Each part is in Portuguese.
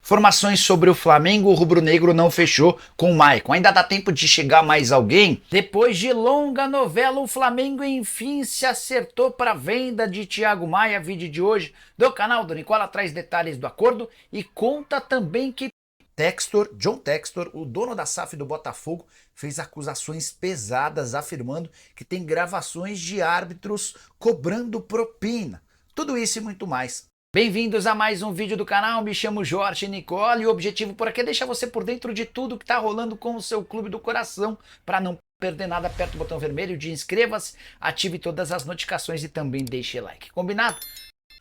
Informações sobre o Flamengo, o rubro-negro não fechou com o Maicon. Ainda dá tempo de chegar mais alguém? Depois de longa novela, o Flamengo enfim se acertou para a venda de Thiago Maia. Vídeo de hoje do canal do Nicola traz detalhes do acordo e conta também que John Textor, o dono da SAF do Botafogo, fez acusações pesadas afirmando que tem gravações de árbitros cobrando propina. Tudo isso e muito mais. Bem-vindos a mais um vídeo do canal, me chamo Jorge Nicola e o objetivo por aqui é deixar você por dentro de tudo que está rolando com o seu clube do coração. Para não perder nada, aperta o botão vermelho de inscreva-se, ative todas as notificações e também deixe like. Combinado?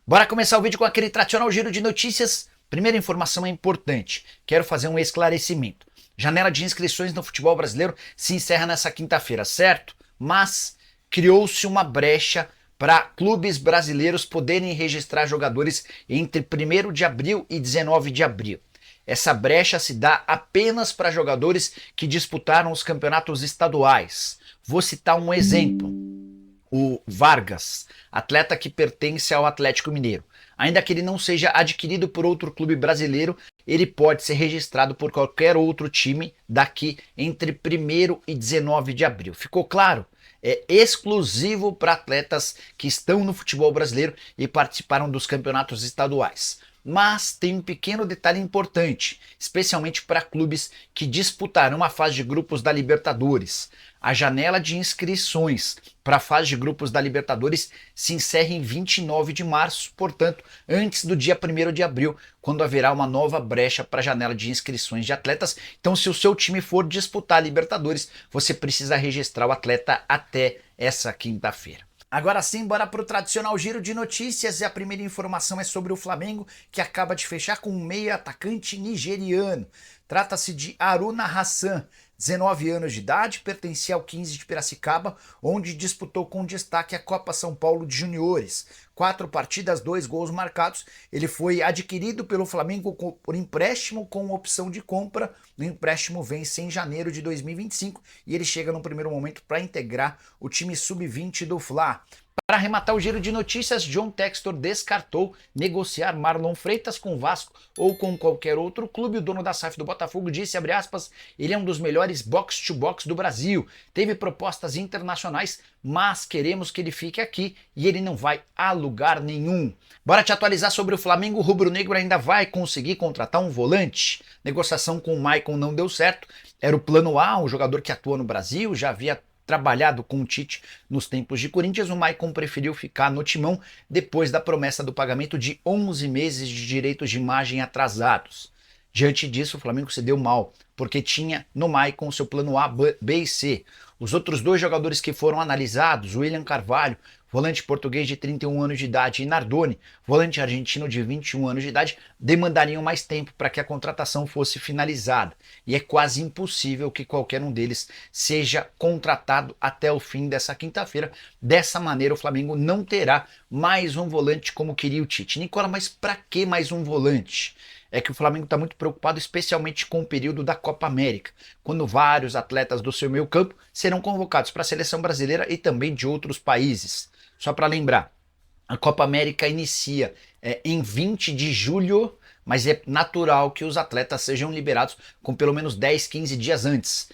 Bora começar o vídeo com aquele tradicional giro de notícias. Primeira informação é importante, quero fazer um esclarecimento. Janela de inscrições no futebol brasileiro se encerra nessa quinta-feira, certo? Mas criou-se uma brecha para clubes brasileiros poderem registrar jogadores entre 1º de abril e 19 de abril. Essa brecha se dá apenas para jogadores que disputaram os campeonatos estaduais. Vou citar um exemplo. O Vargas, atleta que pertence ao Atlético Mineiro. Ainda que ele não seja adquirido por outro clube brasileiro, ele pode ser registrado por qualquer outro time daqui entre 1º e 19 de abril. Ficou claro? É exclusivo para atletas que estão no futebol brasileiro e participaram dos campeonatos estaduais. Mas tem um pequeno detalhe importante, especialmente para clubes que disputarão a fase de grupos da Libertadores. A janela de inscrições para a fase de grupos da Libertadores se encerra em 29 de março, portanto, antes do dia 1º de abril, quando haverá uma nova brecha para a janela de inscrições de atletas. Então, se o seu time for disputar a Libertadores, você precisa registrar o atleta até essa quinta-feira. Agora sim, bora para o tradicional giro de notícias e a primeira informação é sobre o Flamengo, que acaba de fechar com um meia atacante nigeriano. Trata-se de Haruna Hassan, 19 anos de idade, pertencia ao 15 de Piracicaba, onde disputou com destaque a Copa São Paulo de Juniores. 4 partidas, 2 gols marcados. Ele foi adquirido pelo Flamengo por empréstimo com opção de compra. O empréstimo vence em janeiro de 2025 e ele chega no primeiro momento para integrar o time sub-20 do Fla. Para arrematar o giro de notícias, John Textor descartou negociar Marlon Freitas com o Vasco ou com qualquer outro clube. O dono da SAF do Botafogo disse, abre aspas, ele é um dos melhores box-to-box do Brasil. Teve propostas internacionais, mas queremos que ele fique aqui e ele não vai a lugar nenhum. Bora te atualizar sobre o Flamengo. O rubro-negro ainda vai conseguir contratar um volante. Negociação com o Maicon não deu certo. Era o plano A, um jogador que atua no Brasil, já havia trabalhado com o Tite nos tempos de Corinthians. O Maicon preferiu ficar no timão depois da promessa do pagamento de 11 meses de direitos de imagem atrasados. Diante disso, o Flamengo se deu mal, porque tinha no Maicon seu plano A, B e C. Os outros 2 jogadores que foram analisados, William Carvalho, volante português de 31 anos de idade, e Nardoni, volante argentino de 21 anos de idade, demandariam mais tempo para que a contratação fosse finalizada. E é quase impossível que qualquer um deles seja contratado até o fim dessa quinta-feira. Dessa maneira, o Flamengo não terá mais um volante como queria o Tite. Nicola, mas para que mais um volante? É que o Flamengo está muito preocupado, especialmente com o período da Copa América, quando vários atletas do seu meio campo serão convocados para a seleção brasileira e também de outros países. Só para lembrar, a Copa América inicia em 20 de julho, mas é natural que os atletas sejam liberados com pelo menos 10, 15 dias antes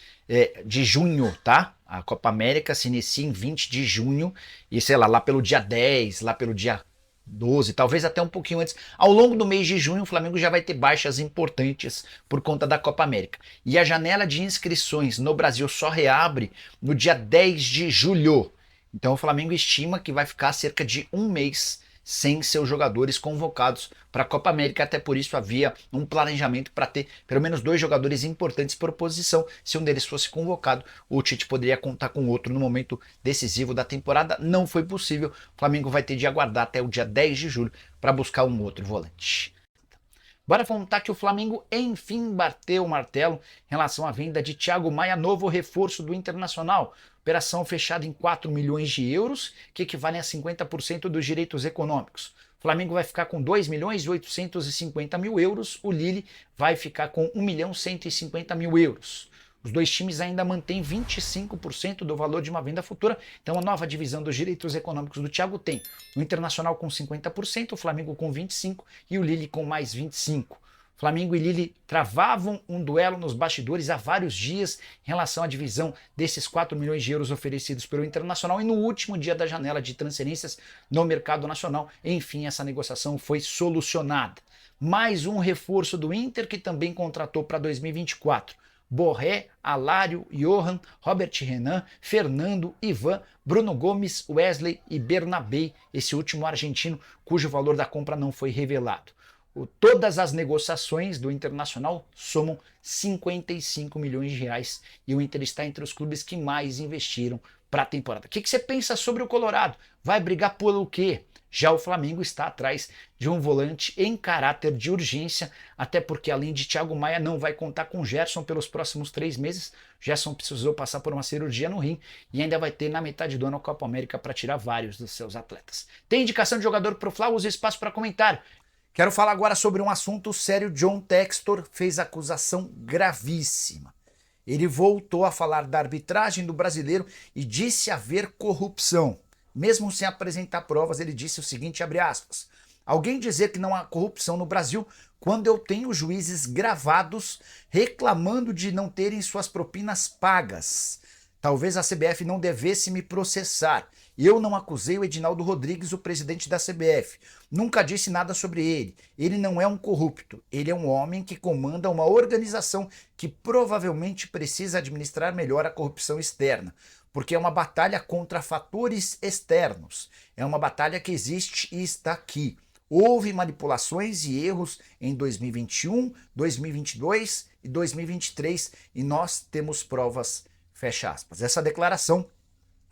de junho, tá? A Copa América se inicia em 20 de junho e, sei lá pelo dia 10, lá pelo dia 12, talvez até um pouquinho antes. Ao longo do mês de junho, o Flamengo já vai ter baixas importantes por conta da Copa América. E a janela de inscrições no Brasil só reabre no dia 10 de julho. Então o Flamengo estima que vai ficar cerca de um mês sem seus jogadores convocados para a Copa América. Até por isso havia um planejamento para ter pelo menos 2 jogadores importantes por posição. Se um deles fosse convocado, o Tite poderia contar com outro no momento decisivo da temporada. Não foi possível. O Flamengo vai ter de aguardar até o dia 10 de julho para buscar um outro volante. Bora contar que o Flamengo enfim bateu o martelo em relação à venda de Thiago Maia, novo reforço do Internacional. Operação fechada em 4 milhões de euros, que equivalem a 50% dos direitos econômicos. O Flamengo vai ficar com 2 milhões e 850 mil euros, o Lille vai ficar com 1 milhão e 150 mil euros. Os 2 times ainda mantêm 25% do valor de uma venda futura, então a nova divisão dos direitos econômicos do Thiago tem o Internacional com 50%, o Flamengo com 25% e o Lille com mais 25%. Flamengo e Lille travavam um duelo nos bastidores há vários dias em relação à divisão desses 4 milhões de euros oferecidos pelo Internacional e no último dia da janela de transferências no mercado nacional, enfim, essa negociação foi solucionada. Mais um reforço do Inter que também contratou para 2024. Borré, Alário, Johan, Robert Renan, Fernando, Ivan, Bruno Gomes, Wesley e Bernabé, esse último argentino cujo valor da compra não foi revelado. Todas as negociações do Internacional somam 55 milhões de reais e o Inter está entre os clubes que mais investiram para a temporada. O que você pensa sobre o Colorado? Vai brigar pelo quê? Já o Flamengo está atrás de um volante em caráter de urgência, até porque além de Thiago Maia não vai contar com Gerson pelos próximos 3 meses. Gerson precisou passar por uma cirurgia no rim e ainda vai ter na metade do ano a Copa América para tirar vários dos seus atletas. Tem indicação de jogador para o Fla? Use espaço para comentário. Quero falar agora sobre um assunto sério. John Textor fez acusação gravíssima. Ele voltou a falar da arbitragem do Brasileiro e disse haver corrupção. Mesmo sem apresentar provas, ele disse o seguinte, abre aspas, alguém dizer que não há corrupção no Brasil quando eu tenho juízes gravados reclamando de não terem suas propinas pagas. Talvez a CBF não devesse me processar. Eu não acusei o Edinaldo Rodrigues, o presidente da CBF. Nunca disse nada sobre ele. Ele não é um corrupto. Ele é um homem que comanda uma organização que provavelmente precisa administrar melhor a corrupção externa, porque é uma batalha contra fatores externos. É uma batalha que existe e está aqui. Houve manipulações e erros em 2021, 2022 e 2023 e nós temos provas, fecha aspas. Essa declaração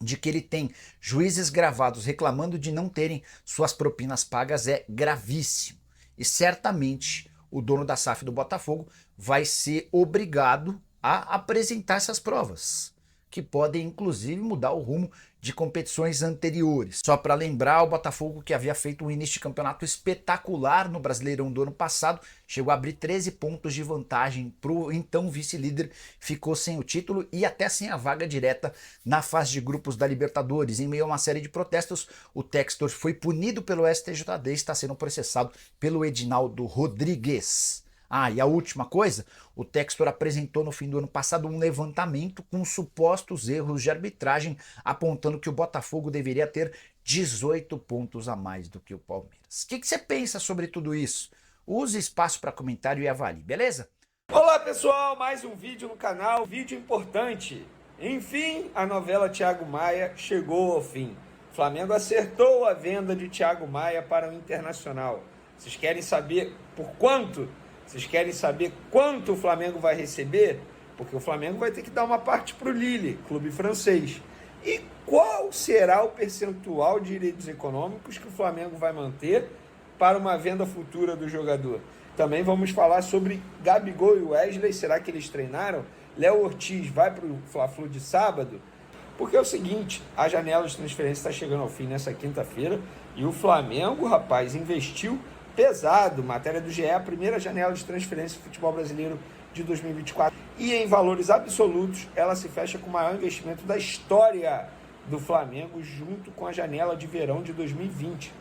de que ele tem juízes gravados reclamando de não terem suas propinas pagas é gravíssimo. E certamente o dono da SAF do Botafogo vai ser obrigado a apresentar essas provas, que podem inclusive mudar o rumo de competições anteriores. Só para lembrar, o Botafogo, que havia feito um início de campeonato espetacular no Brasileirão do ano passado, chegou a abrir 13 pontos de vantagem para o então vice-líder, ficou sem o título e até sem a vaga direta na fase de grupos da Libertadores. Em meio a uma série de protestos, o Textor foi punido pelo STJD e está sendo processado pelo Edinaldo Rodrigues. Ah, e a última coisa, o Textor apresentou no fim do ano passado um levantamento com supostos erros de arbitragem, apontando que o Botafogo deveria ter 18 pontos a mais do que o Palmeiras. O que você pensa sobre tudo isso? Use espaço para comentário e avalie, beleza? Olá pessoal, mais um vídeo no canal, vídeo importante. Enfim, a novela Thiago Maia chegou ao fim. O Flamengo acertou a venda de Thiago Maia para o Internacional. Vocês querem saber por quanto? Vocês querem saber quanto o Flamengo vai receber? Porque o Flamengo vai ter que dar uma parte para o Lille, clube francês. E qual será o percentual de direitos econômicos que o Flamengo vai manter para uma venda futura do jogador? Também vamos falar sobre Gabigol e Wesley. Será que eles treinaram? Léo Ortiz vai para o Fla-Flu de sábado? Porque é o seguinte, a janela de transferência está chegando ao fim nessa quinta-feira e o Flamengo, rapaz, investiu pesado. Matéria do GE, a primeira janela de transferência do futebol brasileiro de 2024. E em valores absolutos, ela se fecha com o maior investimento da história do Flamengo, junto com a janela de verão de 2020.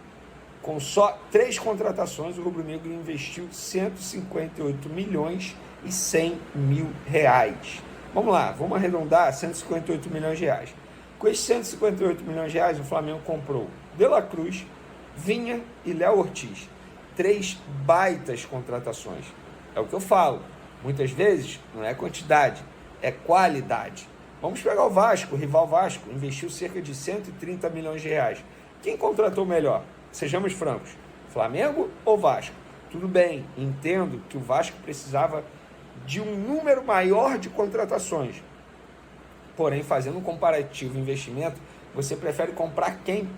Com só 3 contratações, o rubro-negro investiu 158 milhões e 100 mil reais. Vamos lá, vamos arredondar 158 milhões de reais. Com esses 158 milhões de reais, o Flamengo comprou De La Cruz, Vinha e Léo Ortiz. 3 baitas contratações. É o que eu falo. Muitas vezes não é quantidade, é qualidade. Vamos pegar o Vasco, o rival Vasco, investiu cerca de 130 milhões de reais. Quem contratou melhor? Sejamos francos, Flamengo ou Vasco? Tudo bem, entendo que o Vasco precisava de um número maior de contratações. Porém, fazendo um comparativo investimento, você prefere comprar quem?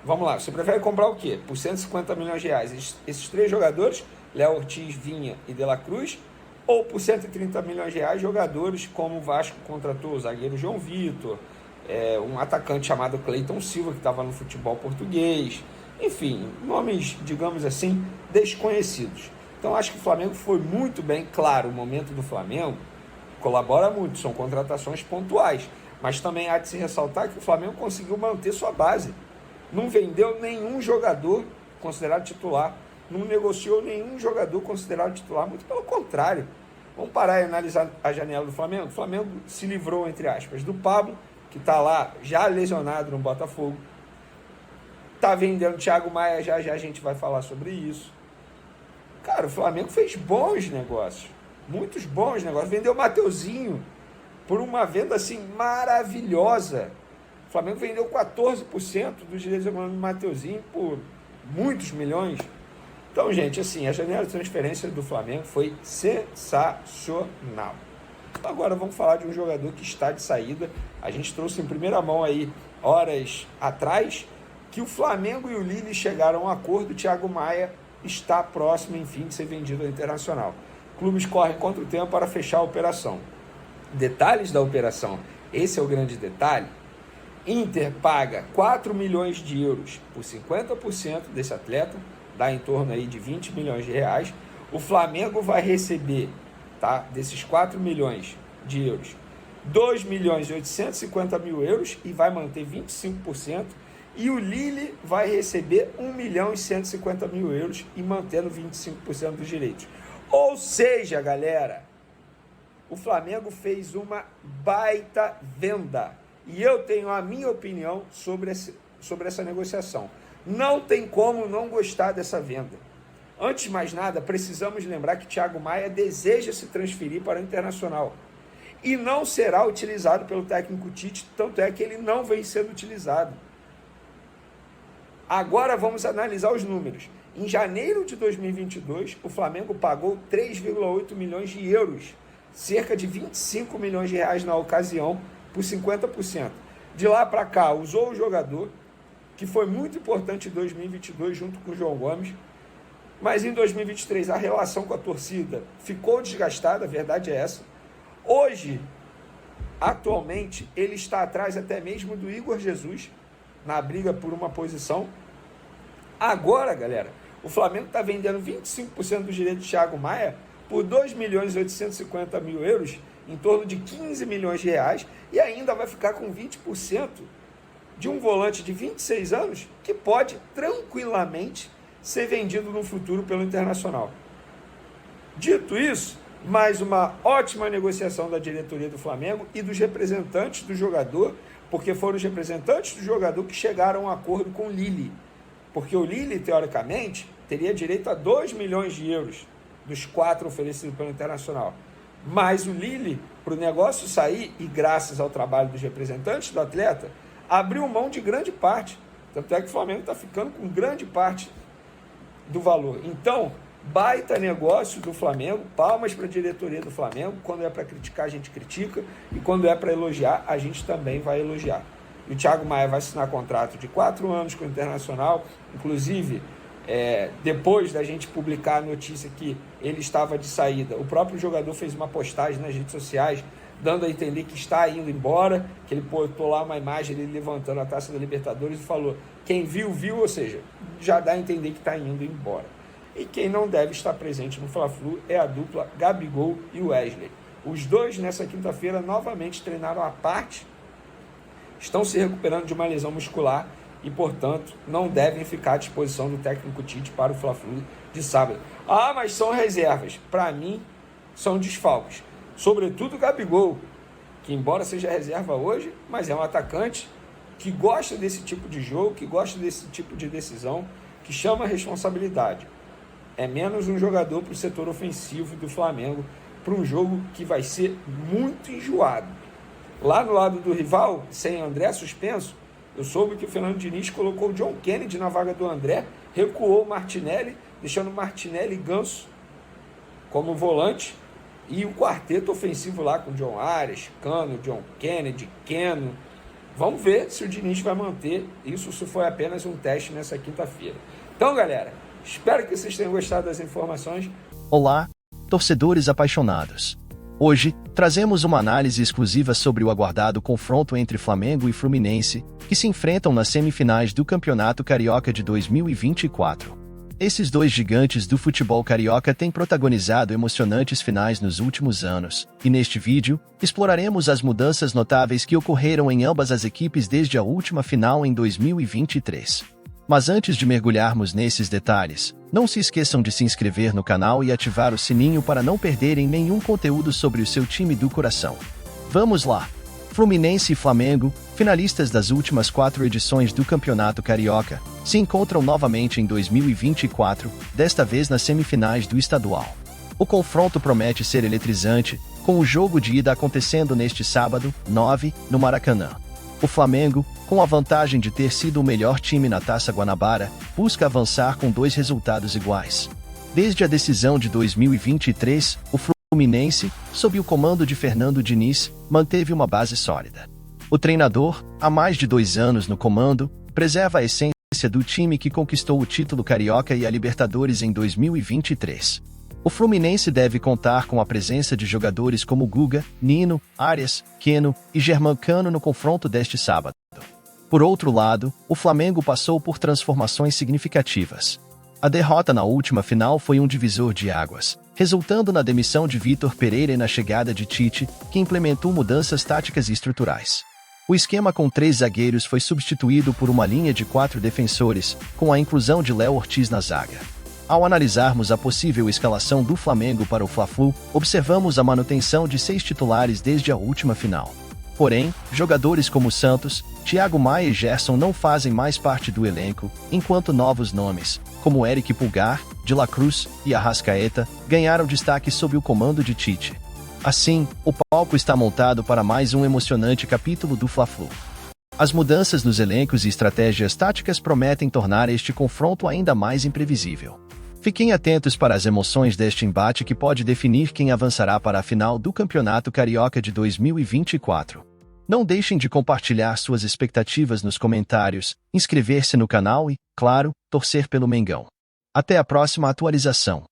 Vamos lá, você prefere comprar o quê? Por 150 milhões de reais, esses 3 jogadores, Léo Ortiz, Vinha e De La Cruz, ou por 130 milhões de reais, jogadores como o Vasco contratou, o zagueiro João Vitor, um atacante chamado Cleiton Silva, que estava no futebol português, enfim, nomes, digamos assim, desconhecidos. Então, acho que o Flamengo foi muito bem, claro, o momento do Flamengo colabora muito, são contratações pontuais, mas também há de se ressaltar que o Flamengo conseguiu manter sua base. Não vendeu nenhum jogador considerado titular. não negociou nenhum jogador considerado titular, muito pelo contrário. Vamos parar e analisar a janela do Flamengo. O Flamengo se livrou, entre aspas, do Pablo, que está lá já lesionado no Botafogo. Está vendendo o Thiago Maia, já a gente vai falar sobre isso. Cara, o Flamengo fez bons negócios, muitos bons negócios. Vendeu o Mateuzinho por uma venda assim maravilhosa. O Flamengo vendeu 14% dos direitos econômicos do Mateuzinho por muitos milhões. Então, gente, assim, a janela de transferência do Flamengo foi sensacional. Agora vamos falar de um jogador que está de saída. A gente trouxe em primeira mão aí, horas atrás, que o Flamengo e o Lille chegaram a um acordo. O Thiago Maia está próximo, enfim, de ser vendido ao Internacional. Clubes correm contra o tempo para fechar a operação. Detalhes da operação, esse é o grande detalhe. Inter paga 4 milhões de euros por 50% desse atleta, dá em torno aí de 20 milhões de reais. O Flamengo vai receber, tá, desses 4 milhões de euros, 2 milhões e 850 mil euros e vai manter 25%. E o Lille vai receber 1 milhão e 150 mil euros e mantendo 25% dos direitos. Ou seja, galera, o Flamengo fez uma baita venda. E eu tenho a minha opinião sobre essa negociação. Não tem como não gostar dessa venda. Antes de mais nada, precisamos lembrar que Thiago Maia deseja se transferir para o Internacional. E não será utilizado pelo técnico Tite, tanto é que ele não vem sendo utilizado. Agora vamos analisar os números. Em janeiro de 2022, o Flamengo pagou 3,8 milhões de euros, cerca de 25 milhões de reais na ocasião, por 50%. De lá para cá, usou o jogador, que foi muito importante em 2022, junto com o João Gomes, mas em 2023 a relação com a torcida ficou desgastada, a verdade é essa. Hoje, atualmente, ele está atrás até mesmo do Igor Jesus, na briga por uma posição. Agora, galera, o Flamengo está vendendo 25% dos direitos de Thiago Maia por 2 milhões e 850 mil euros, em torno de 15 milhões de reais, e ainda vai ficar com 20% de um volante de 26 anos que pode tranquilamente ser vendido no futuro pelo Internacional. Dito isso, mais uma ótima negociação da diretoria do Flamengo e dos representantes do jogador, porque foram os representantes do jogador que chegaram a um acordo com o Lille. Porque o Lille, teoricamente, teria direito a 2 milhões de euros dos 4 oferecidos pelo Internacional. Mas o Lille, para o negócio sair, e graças ao trabalho dos representantes do atleta, abriu mão de grande parte. Tanto é que o Flamengo está ficando com grande parte do valor. Então, baita negócio do Flamengo, palmas para a diretoria do Flamengo. Quando é para criticar, a gente critica, e quando é para elogiar, a gente também vai elogiar. E o Thiago Maia vai assinar contrato de 4 anos com o Internacional, inclusive, depois da gente publicar a notícia que ele estava de saída, o próprio jogador fez uma postagem nas redes sociais, dando a entender que está indo embora, que ele botou lá uma imagem dele levantando a Taça da Libertadores e falou, quem viu, viu, ou seja, já dá a entender que está indo embora. E quem não deve estar presente no Fla-Flu é a dupla Gabigol e Wesley. Os dois, nessa quinta-feira, novamente treinaram à parte, estão se recuperando de uma lesão muscular e, portanto, não devem ficar à disposição do técnico Tite para o Fla-Flu de sábado. Ah, mas são reservas. Para mim, são desfalques. Sobretudo o Gabigol, que embora seja reserva hoje, mas é um atacante que gosta desse tipo de jogo, que gosta desse tipo de decisão, que chama a responsabilidade. É menos um jogador para o setor ofensivo do Flamengo, para um jogo que vai ser muito enjoado. Lá no lado do rival, sem André suspenso, eu soube que o Fernando Diniz colocou o John Kennedy na vaga do André, recuou o Martinelli, deixando o Martinelli e Ganso como volante, e o quarteto ofensivo lá com John Arias, Cano, John Kennedy, Keno. Vamos ver se o Diniz vai manter isso, se foi apenas um teste nessa quinta-feira. Então, galera, espero que vocês tenham gostado das informações. Olá, torcedores apaixonados. Hoje, trazemos uma análise exclusiva sobre o aguardado confronto entre Flamengo e Fluminense, que se enfrentam nas semifinais do Campeonato Carioca de 2024. Esses dois gigantes do futebol carioca têm protagonizado emocionantes finais nos últimos anos, e neste vídeo, exploraremos as mudanças notáveis que ocorreram em ambas as equipes desde a última final em 2023. Mas antes de mergulharmos nesses detalhes, não se esqueçam de se inscrever no canal e ativar o sininho para não perderem nenhum conteúdo sobre o seu time do coração. Vamos lá! Fluminense e Flamengo, finalistas das últimas 4 edições do Campeonato Carioca, se encontram novamente em 2024, desta vez nas semifinais do estadual. O confronto promete ser eletrizante, com o jogo de ida acontecendo neste sábado, 9, no Maracanã. O Flamengo, com a vantagem de ter sido o melhor time na Taça Guanabara, busca avançar com 2 resultados iguais. Desde a decisão de 2023, o Fluminense, sob o comando de Fernando Diniz, manteve uma base sólida. O treinador, há mais de 2 anos no comando, preserva a essência do time que conquistou o título carioca e a Libertadores em 2023. O Fluminense deve contar com a presença de jogadores como Guga, Nino, Arias, Keno e Germancano no confronto deste sábado. Por outro lado, o Flamengo passou por transformações significativas. A derrota na última final foi um divisor de águas, resultando na demissão de Vitor Pereira e na chegada de Tite, que implementou mudanças táticas e estruturais. O esquema com 3 zagueiros foi substituído por uma linha de 4 defensores, com a inclusão de Léo Ortiz na zaga. Ao analisarmos a possível escalação do Flamengo para o Fla-Flu, observamos a manutenção de 6 titulares desde a última final. Porém, jogadores como Santos, Thiago Maia e Gerson não fazem mais parte do elenco, enquanto novos nomes, como Eric Pulgar, De La Cruz e Arrascaeta, ganharam destaque sob o comando de Tite. Assim, o palco está montado para mais um emocionante capítulo do Fla-Flu. As mudanças nos elencos e estratégias táticas prometem tornar este confronto ainda mais imprevisível. Fiquem atentos para as emoções deste embate que pode definir quem avançará para a final do Campeonato Carioca de 2024. Não deixem de compartilhar suas expectativas nos comentários, inscrever-se no canal e, claro, torcer pelo Mengão. Até a próxima atualização.